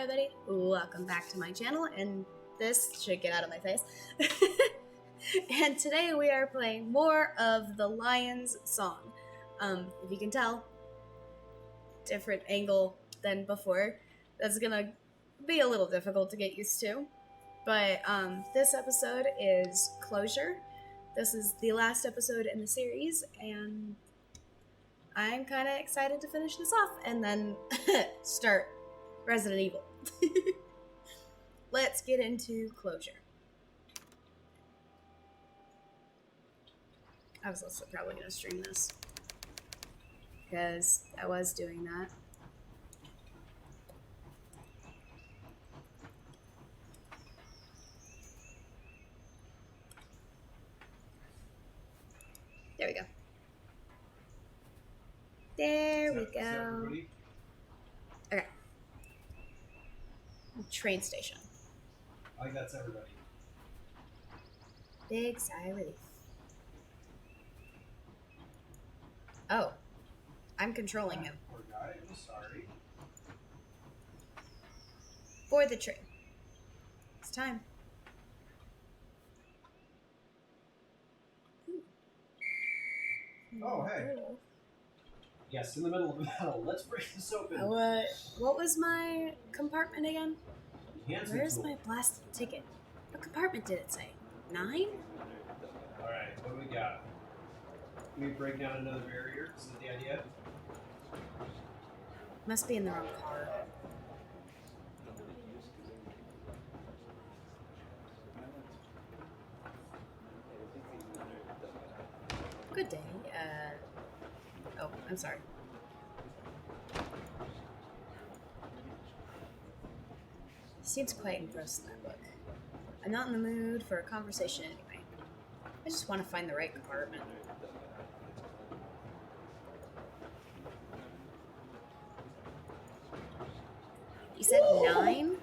everybody, welcome back to my channel, and this should get out of my face. And today we are playing more of the Lion's Song. If you can tell, different angle than before. That's gonna be a little difficult to get used to. But this episode is Closure. This is the last episode in the series, and I'm kind of excited to finish this off and then start Resident Evil. Let's get into Closure. I was also probably going to stream this because I was doing that. There we go. There we go. Okay. Train station. I think that's everybody. Big sigh of relief. Oh. I'm controlling him. Poor guy, I'm sorry. For the train. It's time. Oh, hey. Yes, in the middle of the battle. Let's break this open. What was my compartment again? Enhancement Where's tool. my blasted ticket? What compartment did it say? 9? Alright, what do we got? Can we break down another barrier? Is that the idea? Must be in the wrong car. Good day. Oh, I'm sorry. He seems quite engrossed in that book. I'm not in the mood for a conversation anyway. I just want to find the right compartment. You said 9?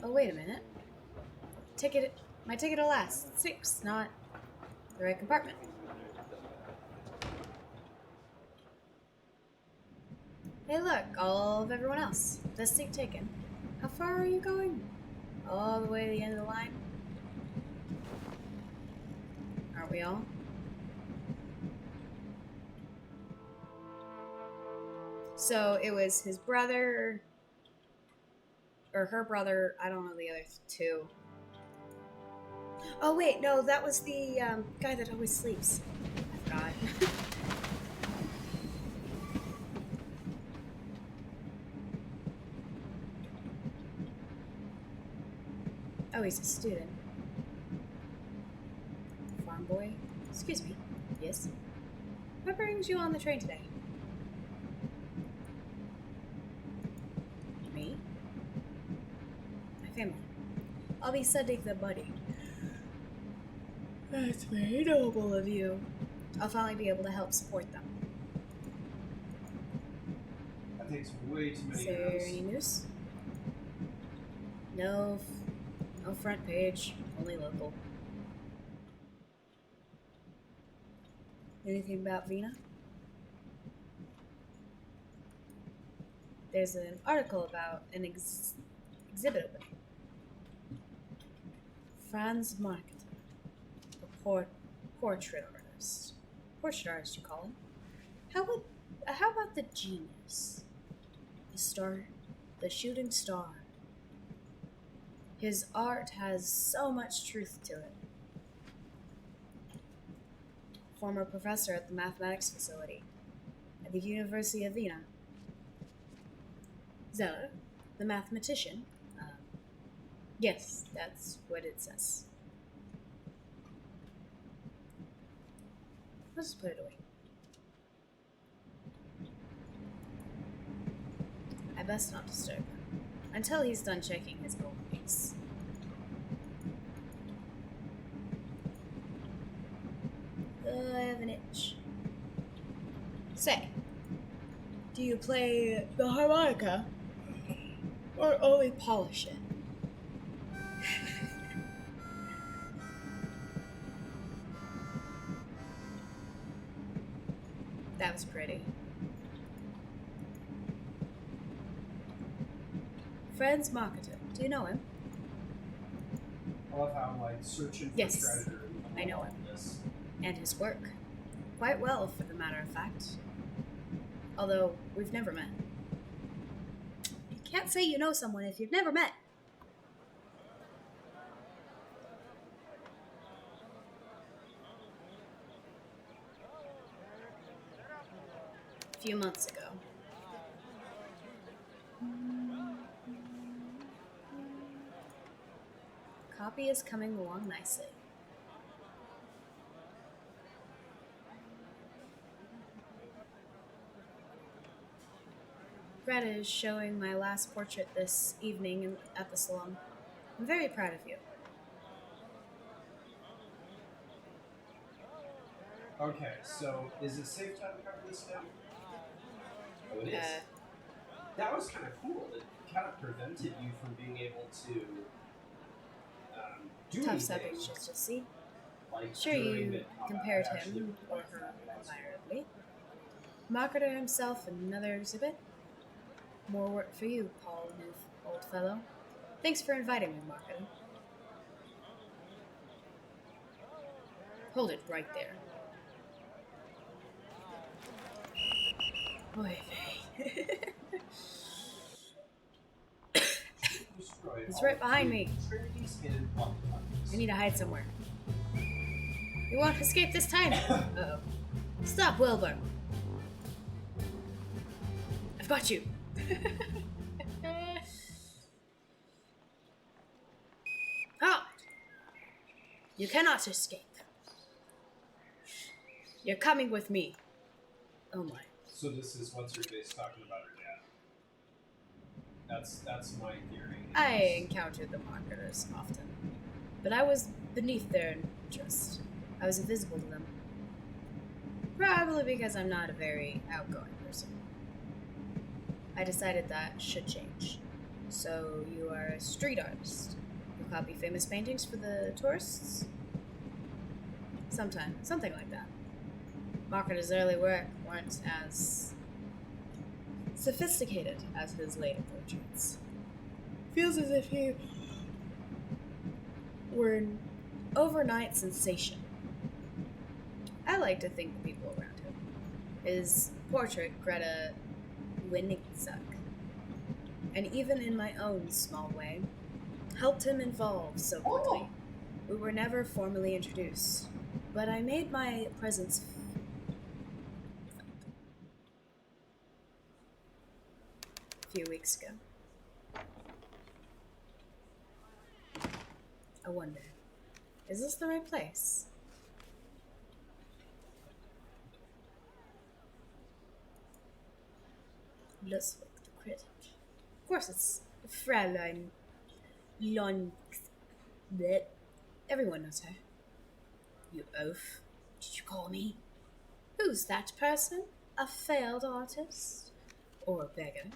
Oh, wait a minute. My ticket will last 6, not the right compartment. Hey look, all of everyone else. Best seat taken. How far are you going? All the way to the end of the line? Aren't we all? So it was his brother, or her brother, I don't know the other two. Oh wait, no, that was the guy that always sleeps. I forgot. Oh, he's a student. Farm boy? Excuse me. Yes? What brings you on the train today? Me? My family. I'll be sending them money. That's very noble of you. I'll finally be able to help support them. That takes way too many Is there notes. any news? No front page, only local. Anything about Vina? There's an article about an exhibit opening. Franz Marketer, a portrait artist. Portrait artist, you call him? How about the genius? The star, the shooting star. His art has so much truth to it. Former professor at the mathematics facility at the University of Vienna. Zeller, the mathematician. Yes, that's what it says. Let's just put it away. I best not disturb him until he's done checking his gold piece. I have an itch. Say, do you play the harmonica or only polish it? That was pretty. friend's marketer. Do you know him? I love how, like, searching for Yes, treasure. I know all him. This. And his work. Quite well, for the matter of fact. Although, we've never met. You can't say you know someone if you've never met. A few months ago. Copy is coming along nicely. Greta is showing my last portrait this evening at the salon. I'm very proud of you. Okay, so is it safe to uncover this now? Oh, it is. That was kind of cool. It kind of prevented you from being able to do Tough anything. subject just to see. Like Sure, during you the combat. compared I actually him would or like her that. admirably. Marketer himself in another exhibit. More work for you, Paul Newf, old fellow. Thanks for inviting me, Marketer. Hold it right there. Oy vey. He's right behind me. I need to hide somewhere. You won't escape this time. Uh-oh. Stop, Wilbur. I've got you. Ah! You cannot escape. You're coming with me. Oh my. So this is what's her face talking about her dad. That's my theory. I encountered the marketers often, but I was beneath their interest. I was invisible to them. Probably because I'm not a very outgoing person. I decided that should change. So you are a street artist. You copy famous paintings for the tourists? Something like that. Marketer's early work weren't as sophisticated as his later portraits. Feels as if he were an overnight sensation. I like to think the people around him. His portrait, Greta Winnitzuk, and even in my own small way, helped him evolve so quickly. We were never formally introduced, but I made my presence a few weeks ago. I wonder, is this the right place? Lustig, the critic. Of course it's Fräulein Lon... Bleh. Everyone knows her. You oaf. Did you call me? Who's that person? A failed artist? Or a beggar?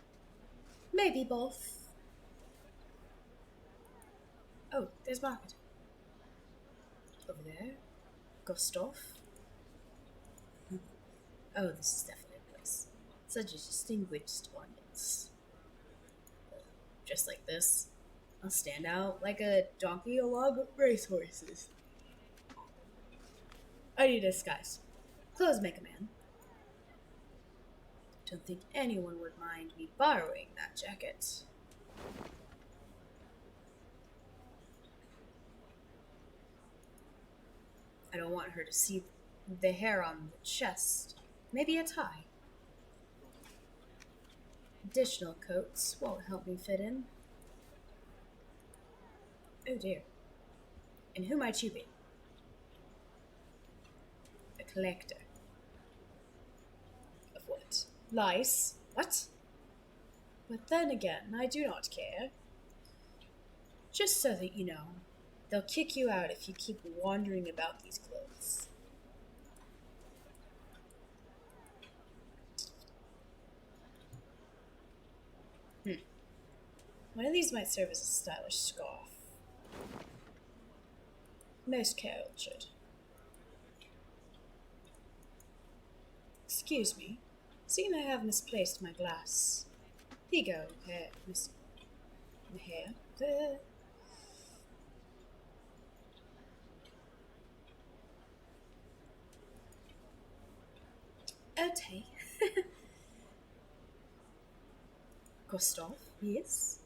Maybe both. Oh, there's Margaret. Over there. Gustav. Oh, this is definitely a place. Such a distinguished audience. Just like this. I'll stand out like a donkey along with racehorses. I need a disguise. Clothes make a man. Don't think anyone would mind me borrowing that jacket. I don't want her to see the hair on the chest. Maybe a tie. Additional coats won't help me fit in. Oh dear. And who might you be? A collector. Of what? Lice? What? But then again, I do not care. Just so that you know, they'll kick you out if you keep wandering about these clothes. One of these might serve as a stylish scarf. Most Carol should. Excuse me. Seem I have misplaced my glass. Here you go, Miss. Here. Okay. Gustav, yes?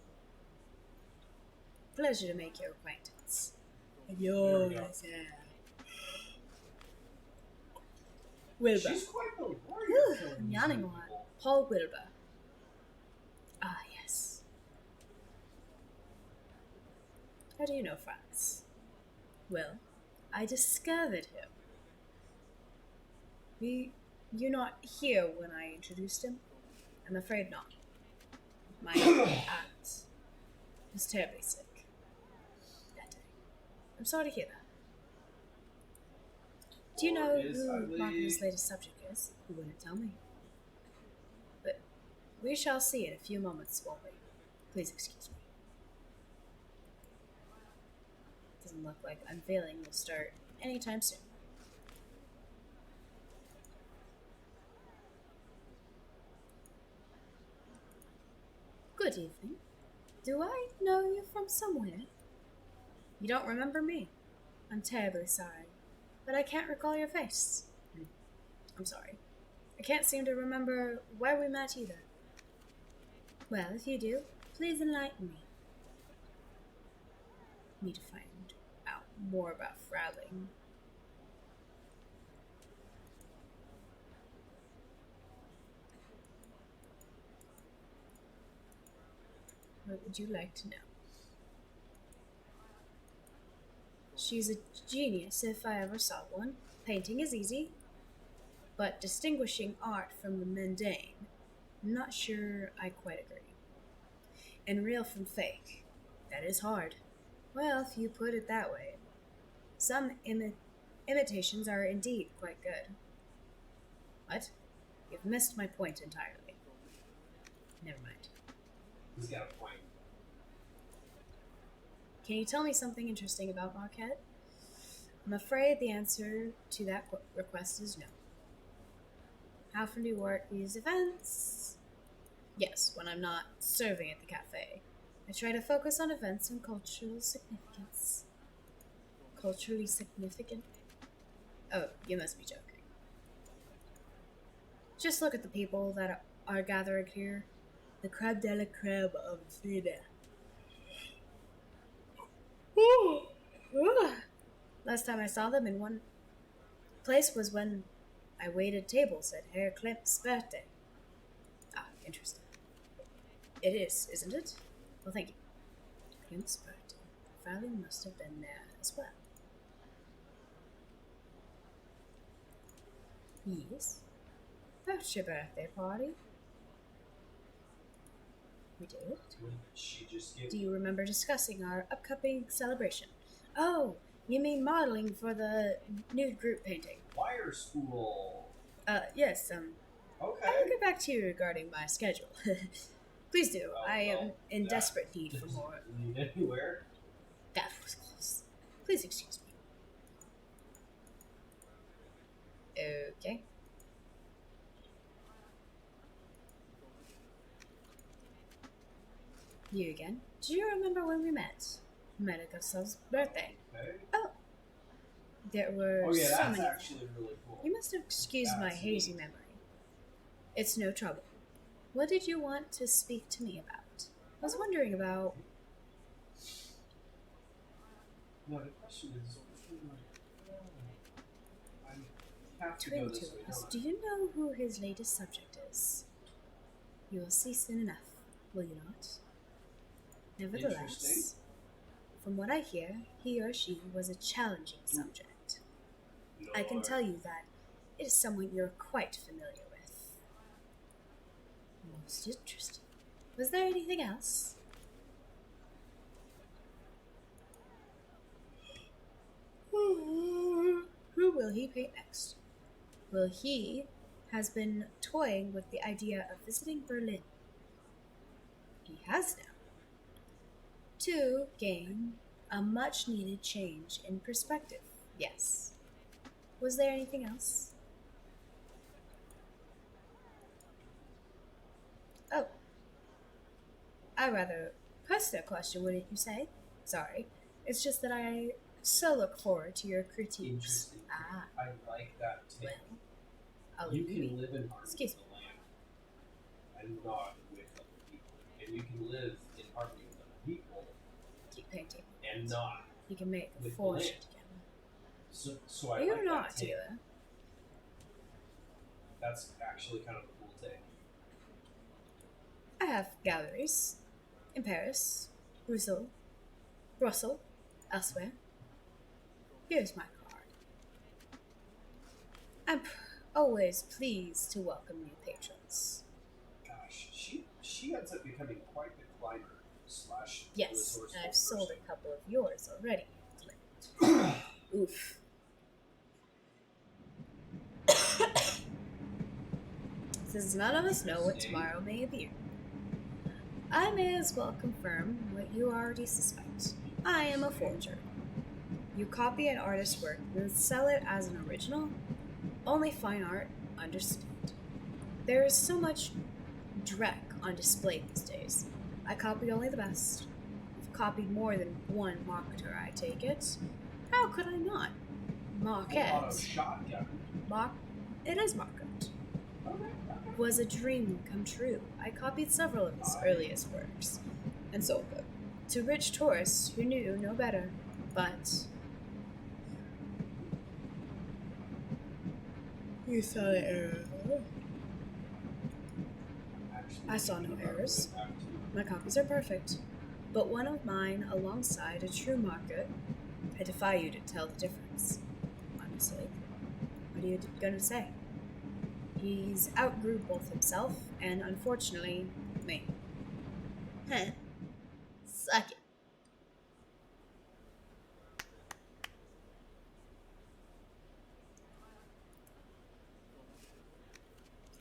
Pleasure to make your acquaintance. There we go. Wilbur. She's quite the warrior. Whew, killing I'm these yawning a people. lot. Paul Wilbur. Ah, yes. How do you know Franz? Well, I discovered him. You're not here when I introduced him? I'm afraid not. My aunt was terribly sick that day. I'm sorry to hear that. Do you know who Marco's latest subject is? He wouldn't tell me. But we shall see in a few moments, won't we? Please excuse me. Doesn't look like unveiling will start anytime soon. Good evening. Do I know you from somewhere? You don't remember me. I'm terribly sorry, but I can't recall your face. I'm sorry. I can't seem to remember where we met either. Well, if you do, please enlighten me. Need to find out more about Frowling. What would you like to know? She's a genius if I ever saw one. Painting is easy, but distinguishing art from the mundane, I'm not sure I quite agree. And real from fake, that is hard. Well, if you put it that way. Some imitations are indeed quite good. What? You've missed my point entirely. Never mind. He's got a point. Can you tell me something interesting about Marquette? I'm afraid the answer to that request is no. How often do you work these events? Yes, when I'm not serving at the cafe. I try to focus on events and cultural significance. Culturally significant? Oh, you must be joking. Just look at the people that are gathered here. The creme de la creme of Sweden. Last time I saw them in one place was when I waited tables at Herr Klimt's birthday. Ah, interesting. It is, isn't it? Well, thank you. Klimt's birthday. Frowling must have been there as well. Yes. That's your birthday party. We did. What did she just give? Do you remember discussing our upcoming celebration? Oh, you mean modeling for the nude group painting? Choir school. Yes, Okay. I'll get back to you regarding my schedule. Please do. Oh, I am well, in that desperate need for doesn't more. lead anywhere. That was close. Please excuse me. Okay. You again. Do you remember when we met? Met at Gustav's birthday. Okay. Oh. There were Oh yeah, so that's many. actually really cool. You must have excused my That's hazy neat. memory. It's no trouble. What did you want to speak to me about? I was wondering about... No, the question is, I have to go Between the this two way, of us, don't do you know who his latest subject is? You will see soon enough, will you not? Nevertheless, Interesting. from what I hear, he or she was a challenging subject. I? I can tell you that it is someone you're quite familiar with. Most interesting. Was there anything else? Who will he paint next? Well, he has been toying with the idea of visiting Berlin. He has now. To gain a much needed change in perspective. Yes. Was there anything else? Oh. I rather personal question, wouldn't you say? Sorry. It's just that I so look forward to your critiques. Interesting. Ah, I like that take. well, I'll You leave can you. live in harmony Excuse with the land and not with other people. And you can live in harmony with other people Keep painting. and not. You can make a With the fortune land. together. So I You're like not, that take. Taylor. That's actually kind of a cool take. I have galleries in Paris, Brussels, elsewhere. Here's my card. I'm always pleased to welcome new patrons. Gosh, she ends up becoming quite the climber slash Yes, resourceful and I've sold person. a couple of yours already. Oof. Since none of us know what tomorrow may be, I may as well confirm what you already suspect. I am a forger. You copy an artist's work and then sell it as an original? Only fine art, understood. There is so much dreck on display these days. I copy only the best. You've copied more than one marketer, I take it. How could I not? Auto Market. shotgun. It is market. Okay. Was a dream come true. I copied several of his earliest works and sold them to rich tourists who knew no better. But you saw the error. I saw no errors. My copies are perfect, but one of mine alongside a true market. I defy you to tell the difference. Honestly, what are you gonna say? He's outgrew both himself and, unfortunately, me. Heh. Suck it.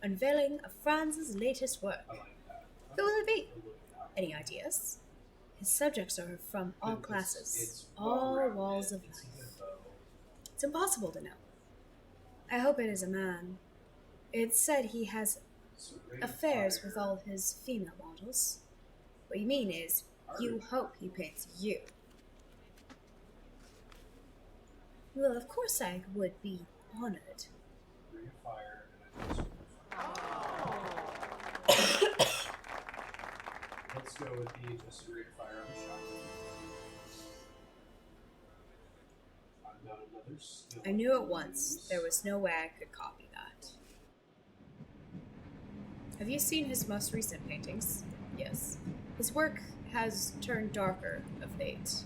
Unveiling of Franz's latest work. I like that. Who will it be? I'll look it up. Any ideas? His subjects are from all It's- classes, it's all well-rounded, walls of it's life. a bow. It's impossible to know. I hope it is a man. It's said he has It's a rate of affairs fire. with all his female models. What you mean is, you hope he paints you. Well, of course I would be honored. Rate of fire and a dose of Let's go with the adjusted rate of fire on the shotgun. I've got another skill. I knew at once there was no way I could copy that. Have you seen his most recent paintings? Yes. His work has turned darker of late,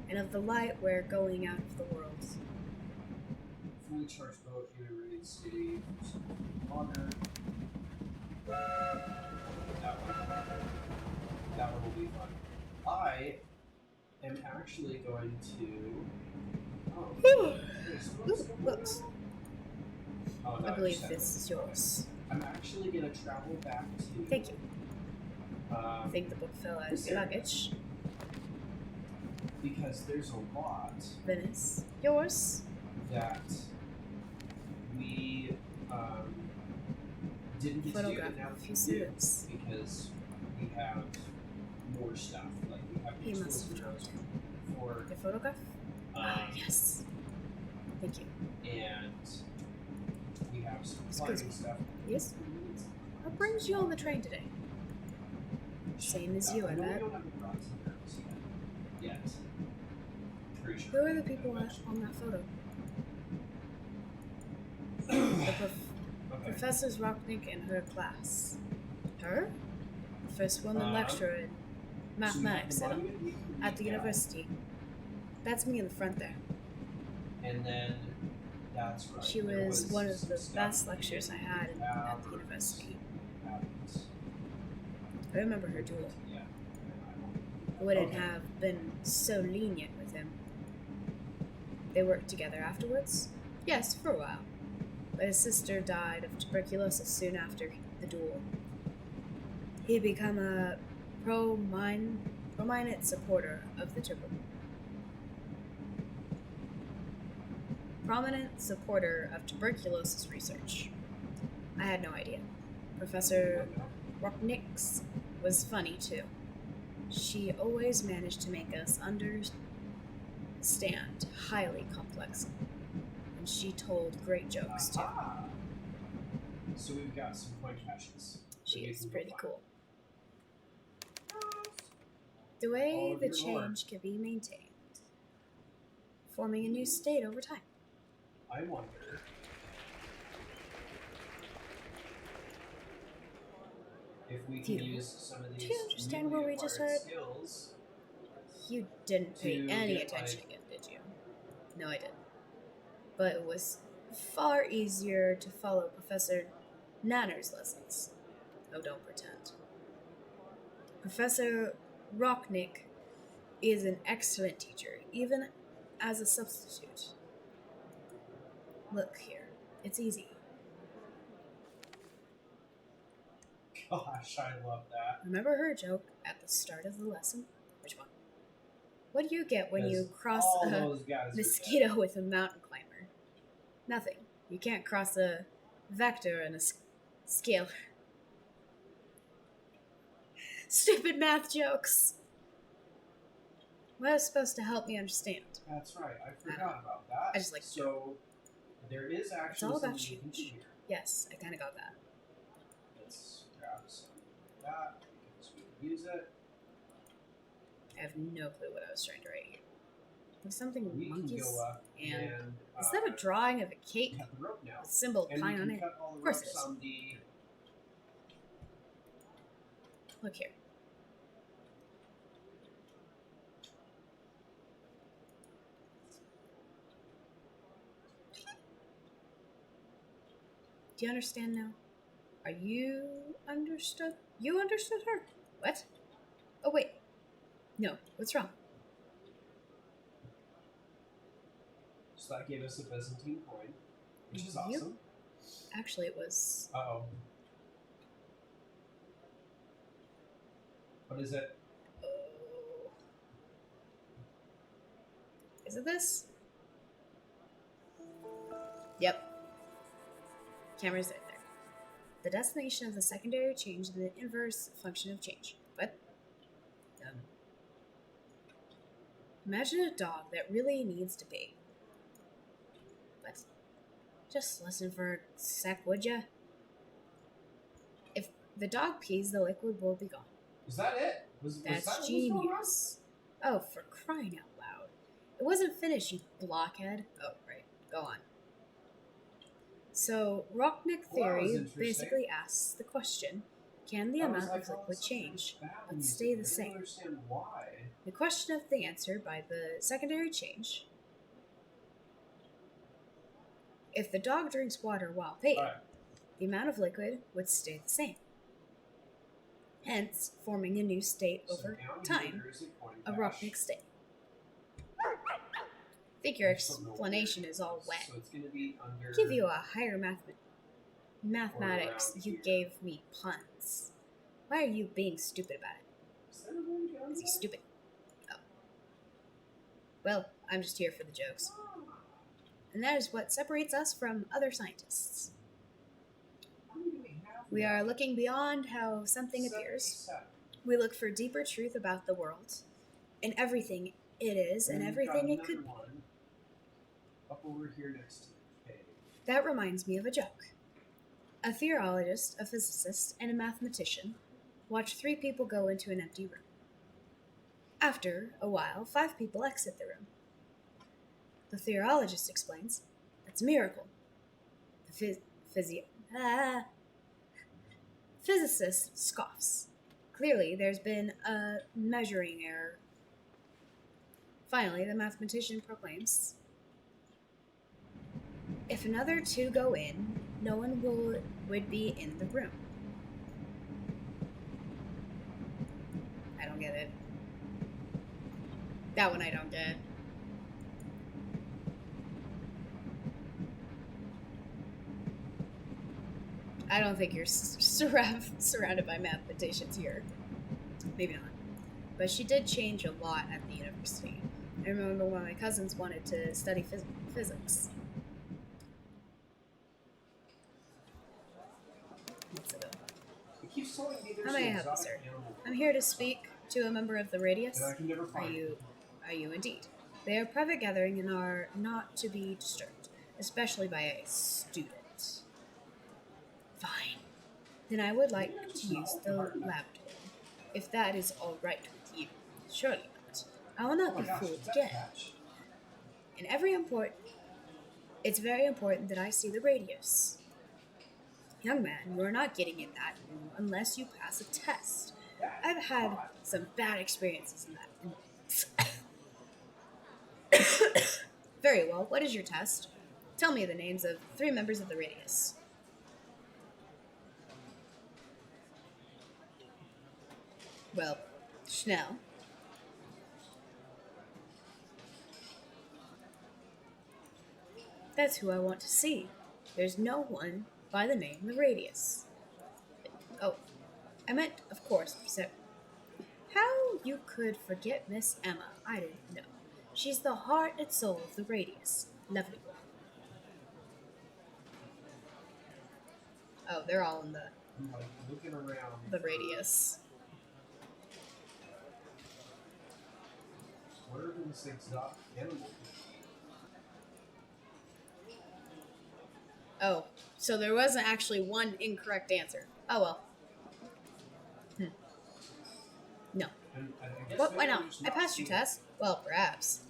and of the light we're going out of the world. Fully charged boat in a rated city. Water. That one will be fun. I am actually going to. Oh, there's books going Books. on? Oh, no, I believe just this is yours. I'm actually gonna travel back to. Thank you. I think the book fell out of your luggage. Because there's a lot Venice. Yours? that we didn't get Photograph to do that now a we few can do students. because we have more stuff. Like we have He the must have exclusive dropped notes for Your photograph? Yes. Thank you. and we have some Excuse climbing me. stuff. Yes? What brings you on the train today? Same as you, I know we bet. don't have the bronze arrows yet. Pretty Who sure. are the people on that photo? The Okay. Professors Rocknick and her class. Her? The first woman lecturer in mathematics So we at, have the monument we can at the read out, university. That's me in the front there. And then that's right. She there was one of some the stuff best we lecturers I didn't had read at out, the university. and- I remember her duel. Yeah. I wouldn't Okay. have been so lenient with him. They worked together afterwards? Yes, for a while. But his sister died of tuberculosis soon after the duel. He became a prominent supporter of the tuberculosis research. I had no idea. Professor Rocknix was funny too. She always managed to make us understand highly complex. And she told great jokes too. Aha! So we've got some coin caches. She that we is can go pretty find. cool. The way Oh, the dear Lord. change can be maintained, forming a new state over time. I wonder. If we can Do you- use some of these you understand newly what we just acquired heard? skills. You didn't pay To any get, attention like- again, did you? No, I didn't. But it was far easier to follow Professor Nanner's lessons. Oh, don't pretend. Professor Rocknick is an excellent teacher, even as a substitute. Look here, it's easy. Gosh, I love that. Remember her joke at the start of the lesson? Which one? What do you get when you 'Cause cross all a those guys are mosquito with a mountain climber? Nothing. You can't cross a vector and a scalar. Stupid math jokes! What is supposed to help me understand? dead. That's right. I forgot about that. I just like so. There is actually all about something we can do change. here. Yes, I kind of got that. Let's grab some of that because we can use it. I have no clue what I was trying to write here. There's something with We can monkeys. go up and and Is that a drawing of a cake cut the rope now. with symbol And pie we on can it? cut all the Of course it ropes is. on the. Look here. Do you understand now? Are you understood? You understood her? What? Oh, wait. No, what's wrong? So that gave us a Byzantine coin, which is Yep. awesome. Actually, it was. Uh-oh. What is it? Oh. Is it this? Yep. Camera's right there. The destination of the secondary change is the inverse function of change. What? Imagine a dog that really needs to pee. But just listen for a sec, would ya? If the dog pees, the liquid will be gone. Was that it? Was That's that what was going on? genius. Oh, for crying out loud. It wasn't finished, you blockhead. Oh, right. Go on. So, Rocknick Well, that was theory interesting. basically asks the question, can the I was amount like, of oh, liquid that's something change, bad but music. stay I the didn't same? understand why. The question of the answer by the secondary change. If the dog drinks water while peeing, Alright. the amount of liquid would stay the same. Hence, forming a new state So over down time, here is coin a cache. Rocknick state. I think your I just don't know where explanation it is all wet. So it's going to be under. Give you a higher mathematics. around You here. gave me puns. Why are you being stupid about it? Is that a room down Is he there? stupid? Oh. Well, I'm just here for the jokes. And that is what separates us from other scientists. How many do we have We now? are looking beyond how something appears. 77. We look for deeper truth about the world, and everything it is, and we've everything got it could be. another one up over here next to the cave. That reminds me of a joke. A theologist, a physicist, and a mathematician watch 3 people go into an empty room. After a while, 5 people exit the room. The theologist explains, "That's a miracle." The physicist scoffs. Clearly, there's been a measuring error. Finally, the mathematician proclaims, "If another 2 go in, no one would be in the room." I don't get it. That one I don't get. I don't think you're surrounded by mathematicians here. Maybe not. But she did change a lot at the university. I remember when my cousins wanted to study physics. It keeps telling me there's How may I an help you, exotic sir? animal. I'm here to speak to a member of the Radius? And I can never Are find you indeed? They are private gathering and are not to be disturbed, especially by a student. Fine. Then I would like to use the laboratory, if that is all right with you. Surely not. I will not Oh my be gosh, fooled is that again. Patch? It's very important that I see the Radius. Young man, you are not getting in that room unless you pass a test. I've had some bad experiences in that. Very well, what is your test? Tell me the names of 3 members of the Radius. Well, Schnell. That's who I want to see. There's no one by the name the Radius. Oh, I meant, of course, so how you could forget Miss Emma, I didn't know. She's the heart and soul of the Radius. Lovely woman. Oh, they're all in I'm like looking around. the Radius. What are these exotic animals? Oh, so there wasn't actually one incorrect answer. Oh well. No. And I guess What? Why maybe I'm not? just I passed your seeing it. test. Well, perhaps.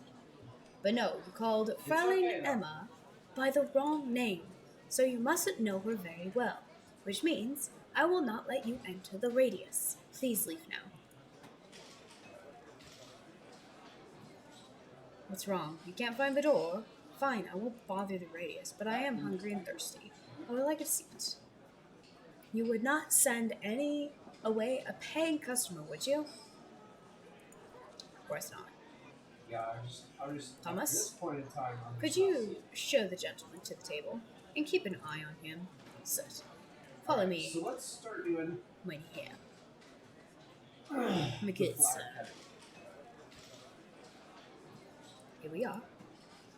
But no, you called Fraulein okay, though. Emma by the wrong name, so you mustn't know her very well. Which means I will not let you enter the Radius. Please leave now. What's wrong? You can't find the door? Fine, I won't bother the Radius, but I am hungry and thirsty. I would like a seat. You would not send away a paying customer, would you? Of course not. Yeah, I'm just Thomas? At this point in time, I'm Could just not you seeing it. show the gentleman to the table and keep an eye on him? Sit. Follow Alright, me, So let's start doing mein Herr. the Good flower sir. cutting. Here we are.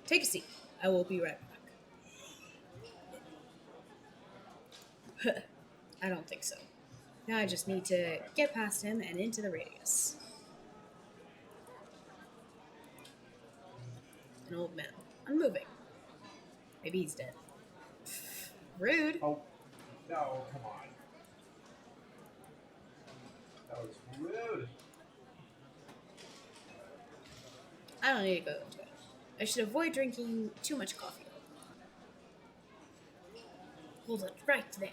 Take a seat. I will be right back. I don't think so. Now I just need to get past him and into the Radius. An old man. Unmoving. Maybe he's dead. Rude. Oh, no, come on. That was rude. I don't need to go into it. I should avoid drinking too much coffee. Hold it right there.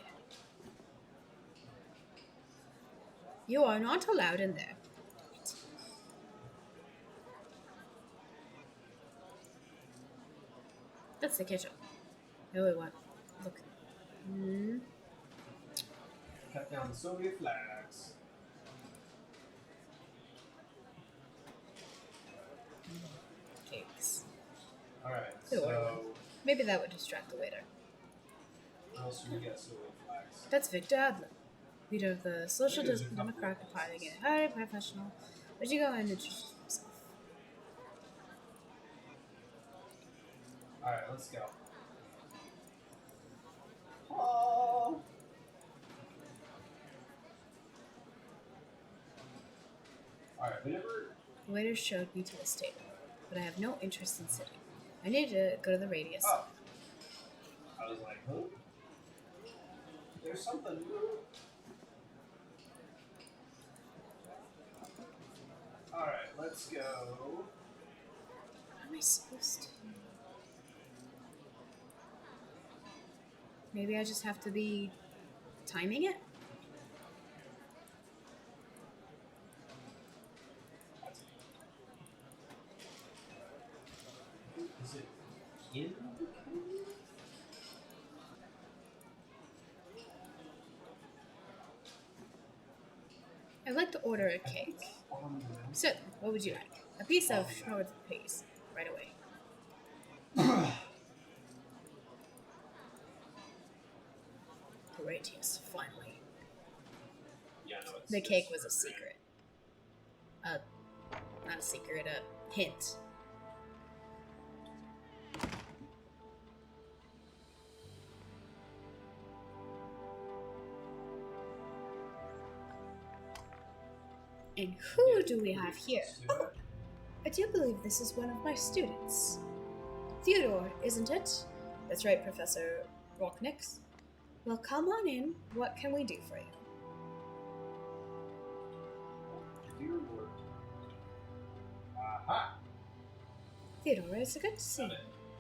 You are not allowed in there. That's the kitchen. No, wait, what? Look. Cut down the Soviet flags. Cakes. Alright, Good so Maybe that would distract the waiter. what else do we get Soviet flags? That's Victor Adler, leader of the Social There's a couple Democratic of Party. places. Highly professional. Would you go and introduce yourself? Alright, let's go. Oh. Alright, whenever The waiter showed me to this table, but I have no interest in sitting. I need to go to the Radius. Oh. I was like, huh? There's something new. Alright, let's go. What am I supposed to do? Maybe I just have to be timing it? Is it in the cave? I'd like to order a cake. So, what would you like? A piece of Schnorr paste, right away. Great, yes, finally. Yeah, no, it's The cake was a it's secret. Not a secret, a hint. And who do we have here? Oh, I do believe this is one of my students. Theodore, isn't it? That's right, Professor Rocknix. Well, come on in. What can we do for you? Dear Lord. Aha! Theodore, it's good to see you.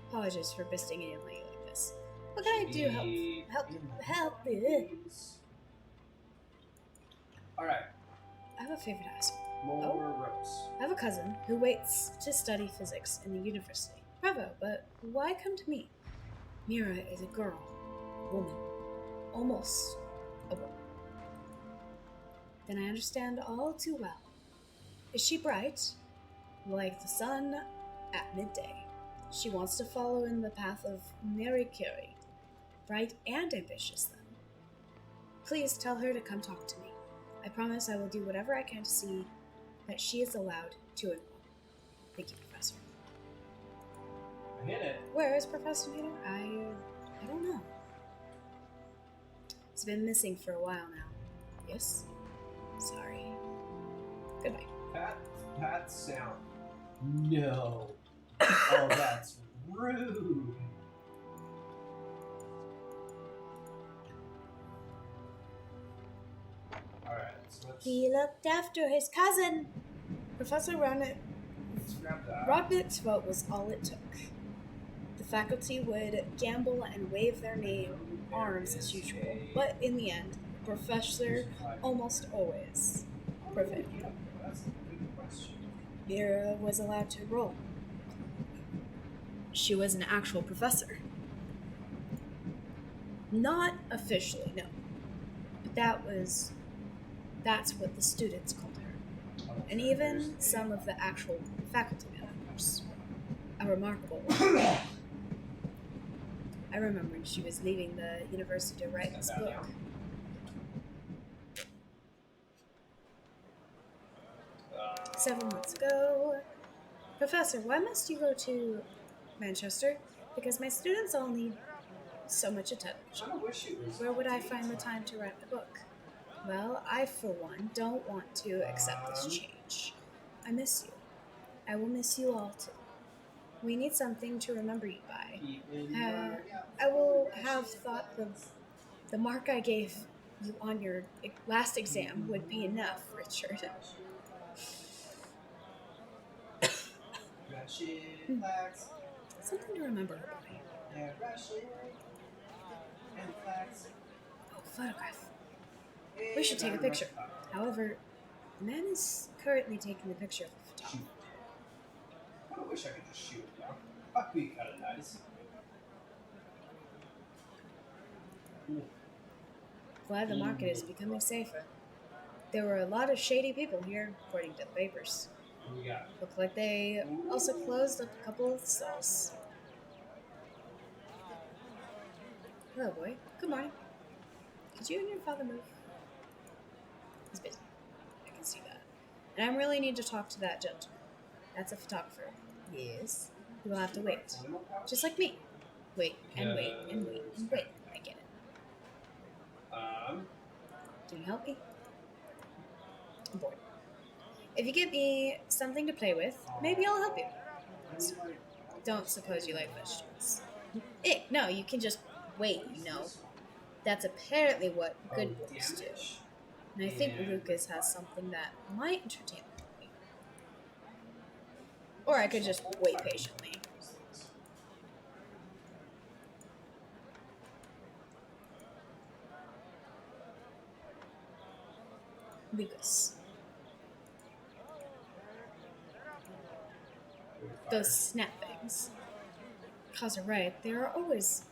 Apologies for busting in like this. What can I do? Help. Alright, I have a favor to ask. more ropes. I have a cousin who waits to study physics in the university. Bravo, but why come to me? Mira is a girl, a woman, almost a woman. Then I understand all too well. Is she bright? Like the sun at midday. She wants to follow in the path of Marie Curie. Bright and ambitious, then. Please tell her to come talk to me. I promise I will do whatever I can to see that she is allowed to enroll. Thank you, Professor. I hit it. Where is Professor Nader? I don't know. He's been missing for a while now. Yes? Sorry. Goodbye. Pat sound. No. Oh, that's rude. Alright, so let's Looked after his cousin. Professor grab that. Rodnick's vote was all it took. The faculty would gamble and wave their arms as usual, but in the end, the professor almost always prevailed. That's a good question. Mira was allowed to enroll. She was an actual professor. Not officially, no. But that's what the students called her. And even some of the actual faculty members. A remarkable one. I remember when she was leaving the university to write this book. Several months ago. Professor, why must you go to Manchester? Because my students all need so much attention. Where would I find the time to write the book? Well, I, for one, don't want to accept this change. I miss you. I will miss you all, too. We need something to remember you by. I will have thought the mark I gave you on your last exam would be enough, Richard. Something to remember her by. Oh, photograph. We should take a picture. However, the man is currently taking the picture of the photographer. I wish I could just shoot it down. That'd be kind of nice. Glad the market is becoming safer. There were a lot of shady people here, according to the papers. What we got? Look like they also closed up a couple of stalls. Hello, boy. Good morning. Could you and your father move? He's busy. I can see that. And I really need to talk to that gentleman. That's a photographer. Yes. You will have to wait. Just like me. Wait, and wait, and wait, and wait. I get it. Can you help me? I'm bored. If you give me something to play with, maybe I'll help you. Don't suppose you like vegetables. No, you can just wait, you know. That's apparently what good boys do. And I think Lucas has something that might entertain me. Or I could just wait patiently. Lucas. Those snap things. Cause a riot, there are always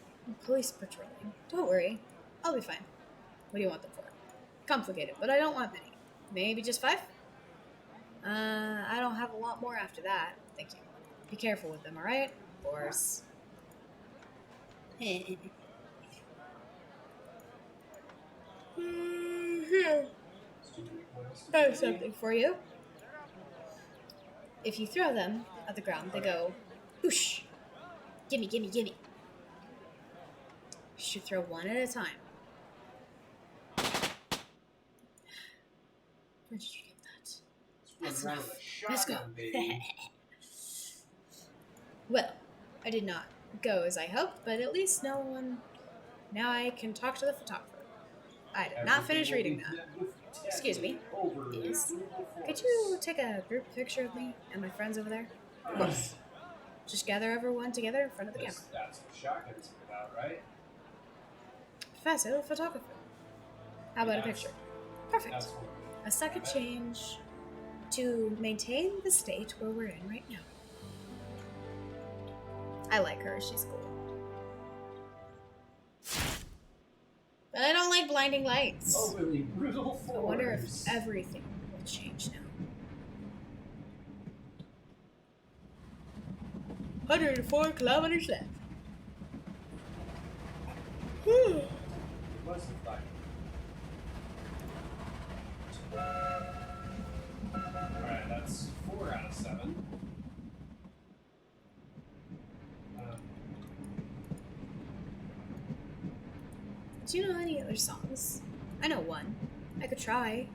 police patrolling. Don't worry, I'll be fine. What do you want them for? Complicated, but I don't want many. Maybe just 5? I don't have a lot more after that. Thank you. Be careful with them, alright? Of course. I have something for you. If you throw them at the ground, they go, whoosh. Gimme, gimme, gimme. You should throw one at a time. Where did you get that? Run around with a Let's go. shotgun, baby. Well, I did not go as I hoped, but at least now I can talk to the photographer. I did not finish reading that. Excuse me. Yes. Could you take a group picture of me and my friends over there? Of course. Just gather everyone together in front of the camera. That's what shotguns are about, right? Professor, photographer. How about a picture? Perfect. That's what A second change to maintain the state where we're in right now. I like her. She's cool. But I don't like blinding lights. overly brutal force. I wonder if everything will change now. 104 kilometers left. It wasn't like. Alright, that's 4 out of 7. Do you know any other songs? I know one. I could try.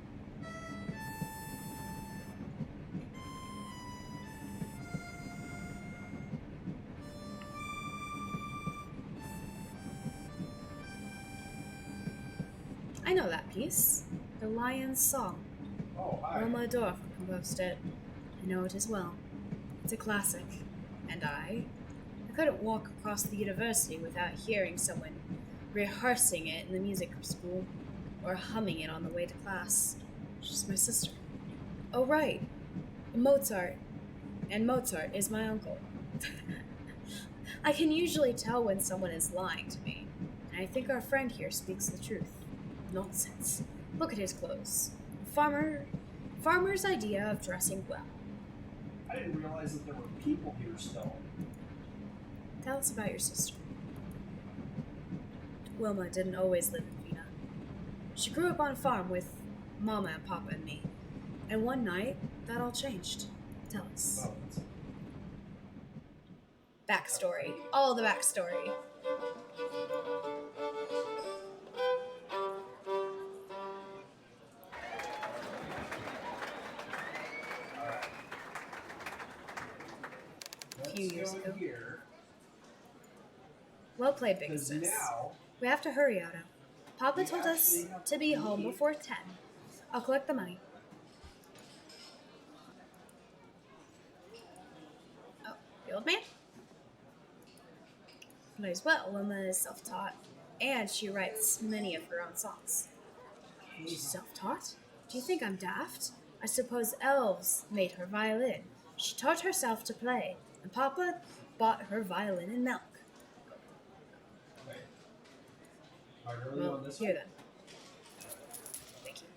I know that piece. The Lion's Song. Oh, hi. Wilma Dorf composed it. I know it as well. It's a classic. And I couldn't walk across the university without hearing someone rehearsing it in the music school or humming it on the way to class. She's my sister. Oh, right. Mozart. And Mozart is my uncle. I can usually tell when someone is lying to me, and I think our friend here speaks the truth. Nonsense. Look at his clothes. Farmer's idea of dressing well. I didn't realize that there were people here still. Tell us about your sister. Wilma didn't always live in Vina. She grew up on a farm with Mama and Papa and me. And one night, that all changed. Tell us. Oh, that's Backstory. All the backstory. alright. A few years ago. Here, Well played, Big because Sis. now We have to hurry, Otto. Papa told us to be home before 10. I'll collect the money. Oh, the old man? Plays well. Wilma is self-taught, and she writes many of her own songs. She's self-taught? Do you think I'm daft? I suppose elves made her violin. She taught herself to play, and Papa bought her violin and milk. wait. Am I really Well, on this here one? then. Thank you.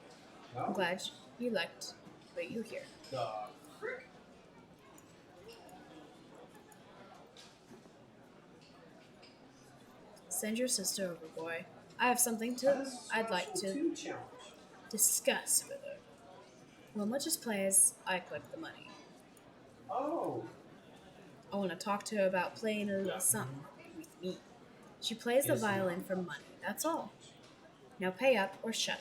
No? I'm glad you liked what you hear. The frick? Send your sister over, boy. I have something I'd like to Challenge. discuss with her. Wilma just plays, I collect the money. Oh. I want to talk to her about playing a little something with me. She plays the Is- violin for money, that's all. Now pay up or shut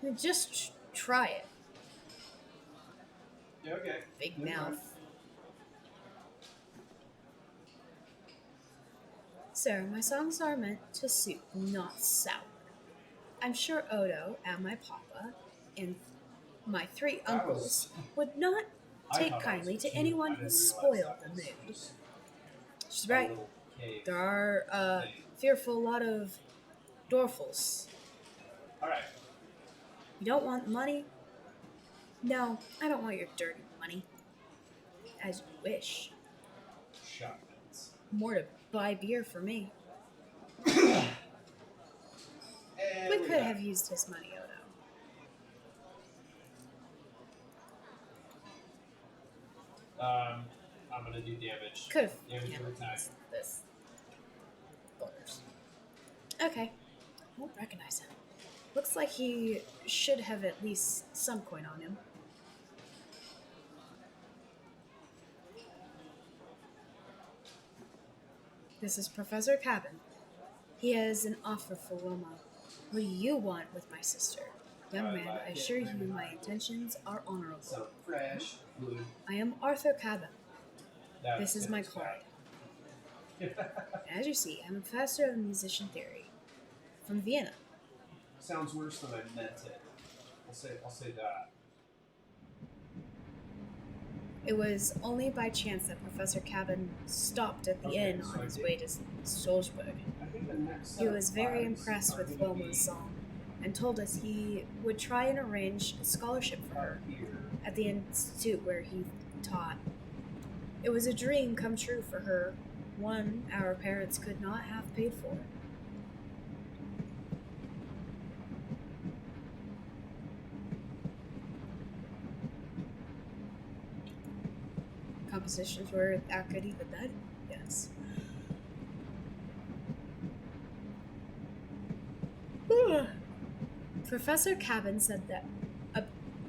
up. Just try it, Yeah, okay. big Never mind. mouth. Sir, my songs are meant to suit, not sour. I'm sure Odo and my papa and my 3 That uncles was- would not I take thought that kindly was to cute. anyone I who didn't realize spoiled that the was mood. just She's a right. little cave. There are a fearful lot of Dorfels. Alright. You don't want money? No, I don't want your dirty money. As you wish. Shotguns. More to buy beer for me. And We we're could back. have used his money, Odo. I'm gonna do damage. Could have Damage handled over time. this. Borders. Okay. I won't recognize him. Looks like he should have at least some coin on him. This is Professor Cabin. He has an offer for Wilma. What do you want with my sister? Young man, I assure you my intentions are honorable. Sound fresh, fluid. I am Arthur Cabin. That This is my sounds card. bad. As you see, I'm a professor of musician theory from Vienna. Sounds worse than I meant it. I'll say that. It was only by chance that Professor Cabin stopped at the Okay, inn so on I his think- way to Salzburg. I think the next He set was of very fives impressed are with gonna be Wilma's song and told us he would try and arrange a scholarship for her up here. at the institute where he taught. It was a dream come true for her, one our parents could not have paid for. Compositions were that good even then? Yes. Professor Cabin said that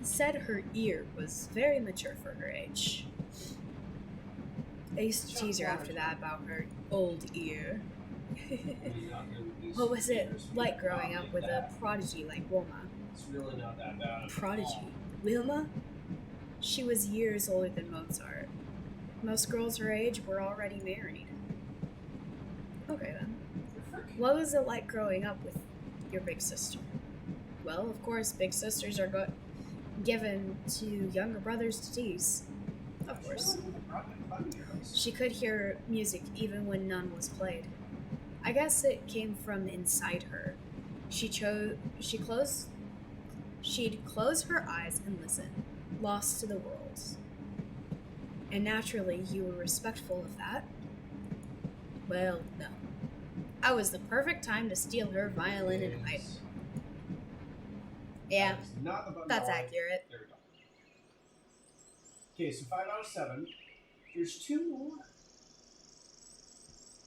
said her ear was very mature for her age. I used to tease her after that about her old ear. What was it like growing up with a prodigy like Wilma? It's really not that bad. Prodigy? Wilma? She was years older than Mozart. Most girls her age were already married. Okay then. What was it like growing up with your big sister? Well, of course, big sisters are given to younger brothers to tease. Of course. She could hear music even when none was played. I guess it came from inside her. She'd close her eyes and listen, lost to the world. And naturally, you were respectful of that? Well, no. I was the perfect time to steal her violin and hide it. Yeah, that's accurate. There we go. Okay, so 5 out of 7. There's 2 more.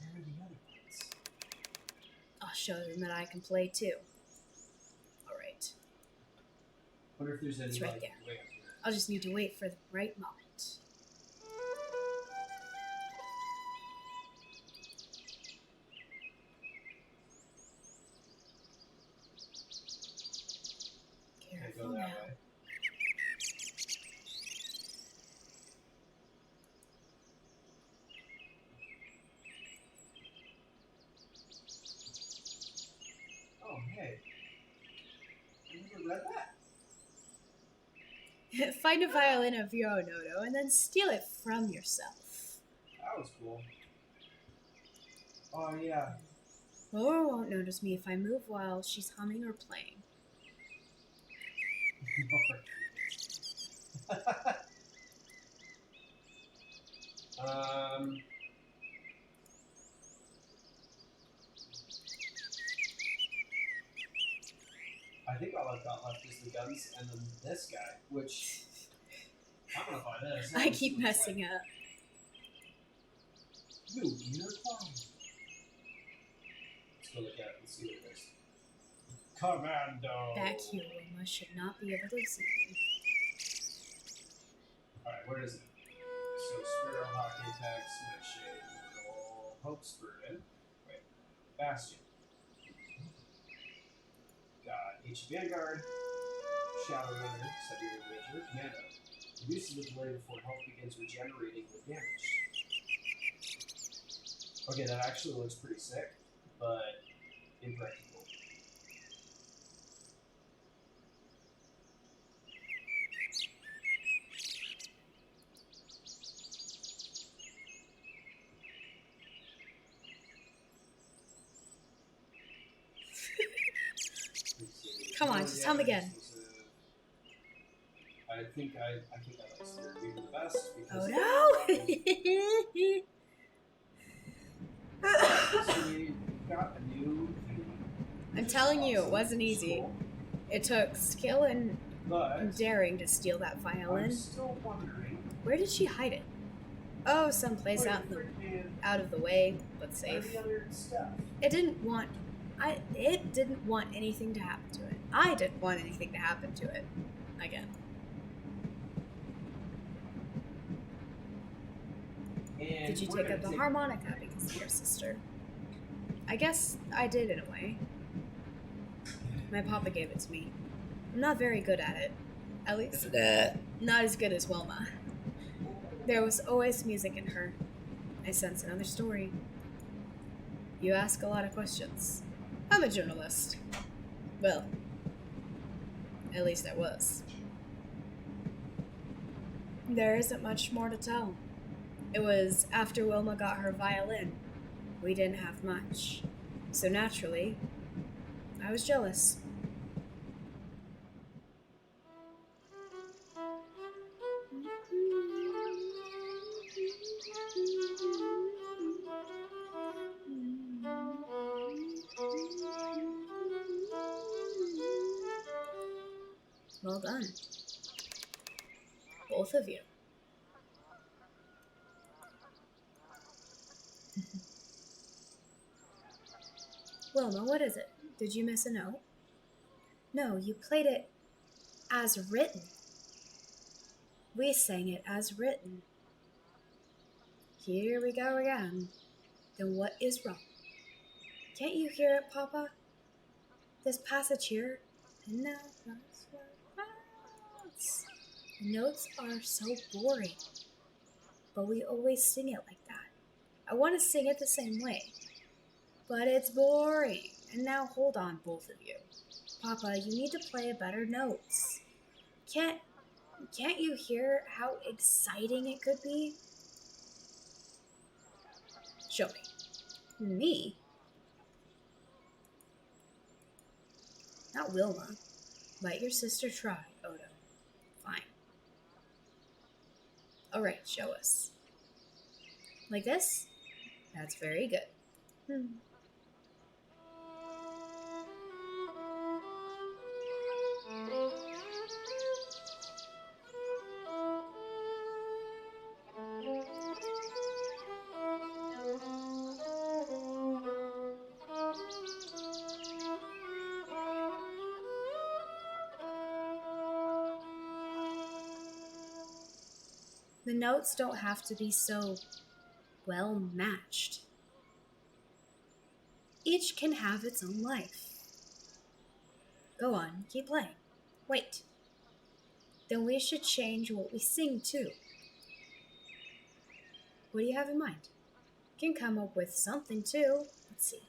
Where are the other ones? I'll show them that I can play too. Alright. Wonder if there's any It's right like, there. way up here. I'll just need to wait for the right moment. Okay, go Careful that now. way. Oh, hey. I never read that. Find a violin of your own, Odo, and then steal it from yourself. That was cool. Oh, yeah. Laura won't notice me if I move while she's humming or playing. um. I think all I've got left is the guns and then this guy, which I'm gonna buy this. I keep messing up. You unicorn. Let's go look at it and see what it is. Commando. Back here, Wilma should not be able to see me. Alright, where is it? So, Spirit, Hawk, Apex, Nightshade, Mortal, Hope, Spirit. Wait. Bastion. Got H Vanguard, Shadow Runner, Siberian Ranger, Commando. Reduces the delay before health begins regenerating with damage. Okay, that actually looks pretty sick, but impractical. Come on, just hum again. I think I like Spirit Weaver the best because Oh so we got a new I'm telling you, it wasn't easy. Skull, It took skill and but daring to steal that I'm violin. still wondering. Where did she hide it? Oh, someplace out of the way, but safe. Every other stuff. It didn't want anything to happen to it. I didn't want anything to happen to it. Again. And Did you we're take gonna up the harmonica because of your sister? I guess I did in a way. My papa gave it to me. I'm not very good at it. At least, not as good as Wilma. There was always music in her. I sense another story. You ask a lot of questions. I'm a journalist. Well, at least I was. There isn't much more to tell. It was after Wilma got her violin. We didn't have much. So naturally, I was jealous. Well done. Both of you. Wilma, what is it? Did you miss a note? No, you played it as written. We sang it as written. Here we go again. Then what is wrong? Can't you hear it, Papa? This passage here. And now, the notes are so boring. But we always sing it like that. I want to sing it the same way. But it's boring. And now hold on, both of you. Papa, you need to play better notes. Can't you hear how exciting it could be? Show me. Me? Not Wilma. Let your sister try, Odo. Fine. Alright, show us. Like this? That's very good. The notes don't have to be so well matched. Each can have its own life. Go on, keep playing. Wait. Then we should change what we sing too. What do you have in mind? You can come up with something too. Let's see.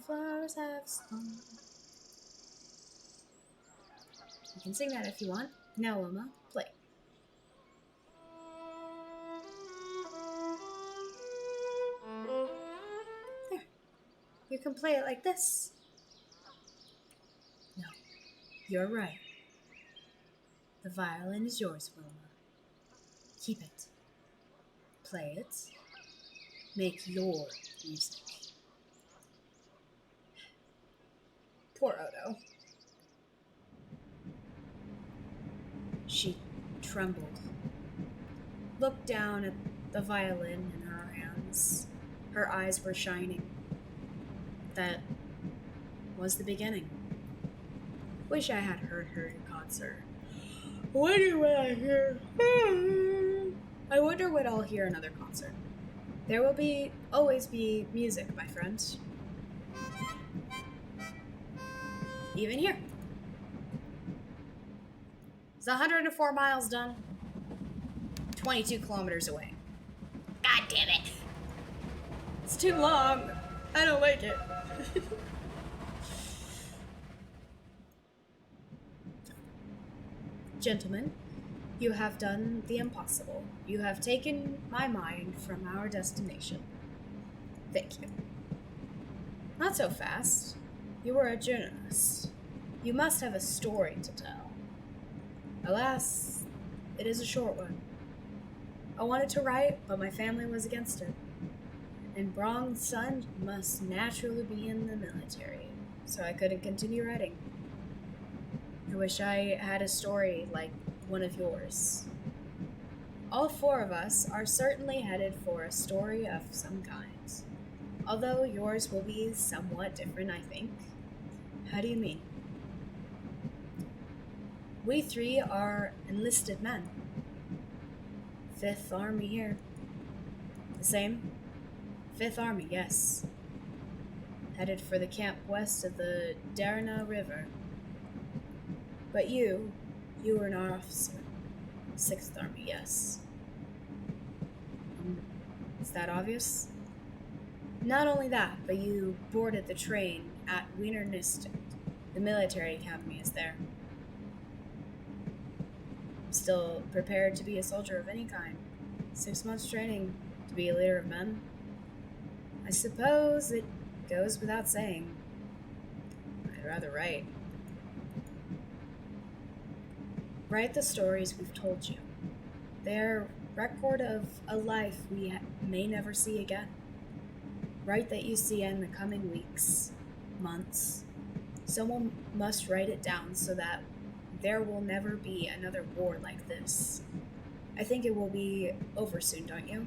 Flowers have stung. You can sing that if you want. Now, Wilma, play. There. You can play it like this. No, you're right. The violin is yours, Wilma. Keep it. Play it. Make your music. Poor Odo. She trembled, looked down at the violin in her hands. Her eyes were shining. That was the beginning. Wish I had heard her in concert. Wonder what I hear. I wonder what I'll hear in another concert. There will always be music, my friends. Even here. It's 104 miles done. 22 kilometers away. God damn it. It's too long. I don't like it. Gentlemen, you have done the impossible. You have taken my mind from our destination. Thank you. Not so fast. You were a journalist. You must have a story to tell. Alas, it is a short one. I wanted to write, but my family was against it. And Brong's son must naturally be in the military, so I couldn't continue writing. I wish I had a story like one of yours. All four of us are certainly headed for a story of some kind, although yours will be somewhat different, I think. How do you mean? We three are enlisted men. 5th Army here. The same? 5th Army, yes. Headed for the camp west of the Darna River. But you were an officer. 6th Army, yes. Is that obvious? Not only that, but you boarded the train at Wiener Neustadt. The military academy is there. Still prepared to be a soldier of any kind. 6 months training to be a leader of men. I suppose it goes without saying. I'd rather write. Write the stories we've told you. They're record of a life we may never see again. Write that you see in the coming weeks, months. Someone must write it down so that there will never be another war like this. I think it will be over soon, don't you?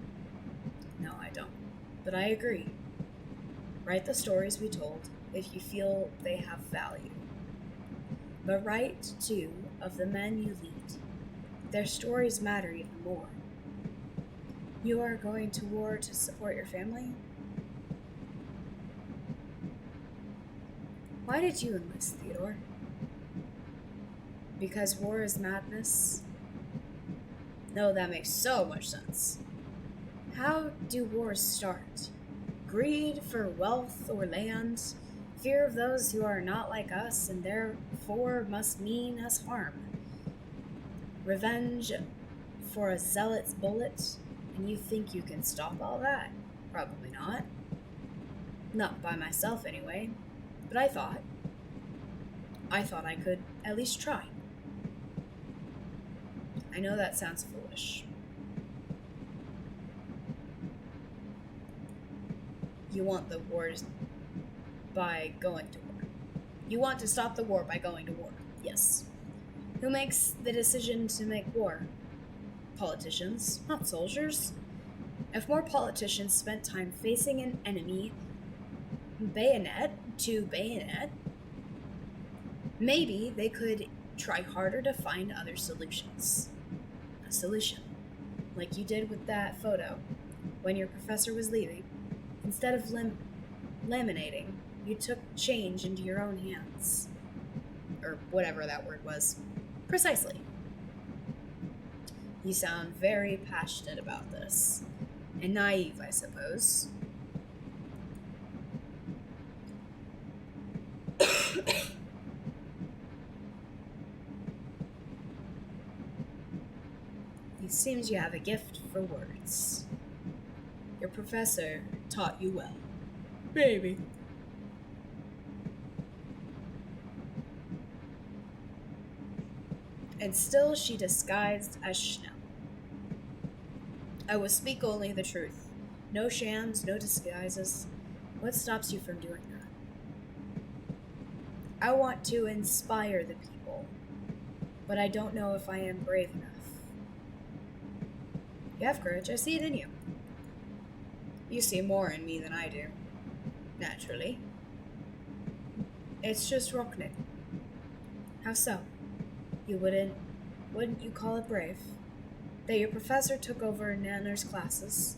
No, I don't. But I agree. Write the stories we told if you feel they have value. But write, too, of the men you lead. Their stories matter even more. You are going to war to support your family? Why did you enlist, Theodore? Because war is madness? No, that makes so much sense. How do wars start? Greed for wealth or land? Fear of those who are not like us and therefore must mean us harm? Revenge for a zealot's bullet? And you think you can stop all that? Probably not. Not by myself, anyway. But I thought I could at least try. I know that sounds foolish. You want the wars by going to war. You want to stop the war by going to war. Yes. Who makes the decision to make war? Politicians, not soldiers. If more politicians spent time facing an enemy bayonet to bayonet, maybe they could try harder to find other solutions. A solution, like you did with that photo when your professor was leaving. Instead of laminating, you took change into your own hands. Or whatever that word was. Precisely. You sound very passionate about this. And naive, I suppose. It seems you have a gift for words. Your professor taught you well. Maybe. And still she disguised as Schnell. I will speak only the truth. No shams, no disguises. What stops you from doing that? I want to inspire the people, but I don't know if I am brave enough. You have courage, I see it in you. You see more in me than I do. Naturally. It's just Rocknick. How so? You wouldn't you call it brave? That your professor took over Nanner's classes?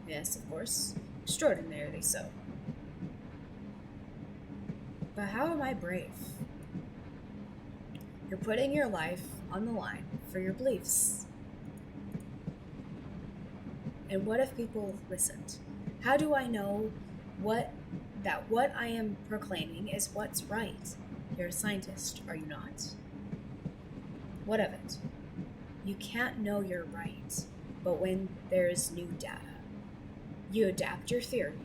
Yes, of course. Extraordinarily so. But how am I brave? You're putting your life on the line for your beliefs. And what if people listened? How do I know what I am proclaiming is what's right? You're a scientist, are you not? What of it? You can't know you're right, but when there's new data, you adapt your theory.